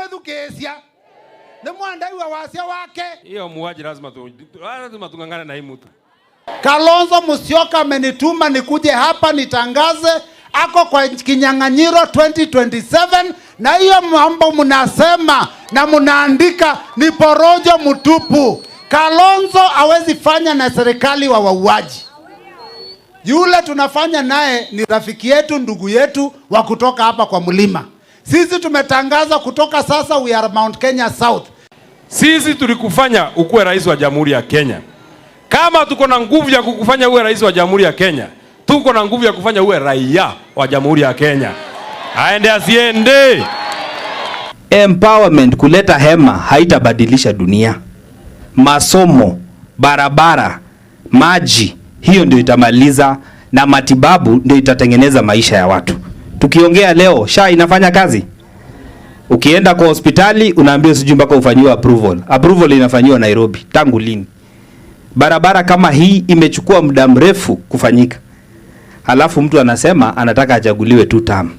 mwethukesia ni mwandai wa wasia wake. Hiyo muaji lazima tungangane na hii mtu. Kalonzo Musyoka amenituma nikuje hapa nitangaze ako kwa kinyang'anyiro 2027, na hiyo mambo mnasema na mnaandika ni porojo mtupu. Kalonzo hawezi fanya na serikali wa wauaji. Yule tunafanya naye ni rafiki yetu, ndugu yetu wa kutoka hapa kwa mlima. Sisi tumetangaza kutoka sasa we are Mount Kenya South. Sisi tulikufanya ukuwe rais wa Jamhuri ya Kenya. Kama tuko na nguvu ya kukufanya uwe rais wa Jamhuri ya Kenya, tuko na nguvu ya kufanya uwe raia wa Jamhuri ya Kenya. Aende asiende. Empowerment, kuleta hema, haitabadilisha dunia. Masomo, barabara, maji, hiyo ndio itamaliza, na matibabu ndio itatengeneza maisha ya watu. Tukiongea leo, SHA inafanya kazi. Ukienda kwa hospitali unaambiwa sijui mpaka ufanyiwe approval. Approval inafanywa Nairobi. Tangu lini? Barabara kama hii imechukua muda mrefu kufanyika. Halafu mtu anasema anataka achaguliwe 2 term.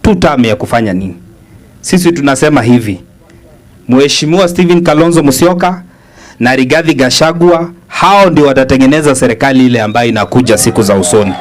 2 term ya kufanya nini? Sisi tunasema hivi. Mheshimiwa Stephen Kalonzo Musyoka na Rigathi Gachagua, hao ndio watatengeneza serikali ile ambayo inakuja siku za usoni.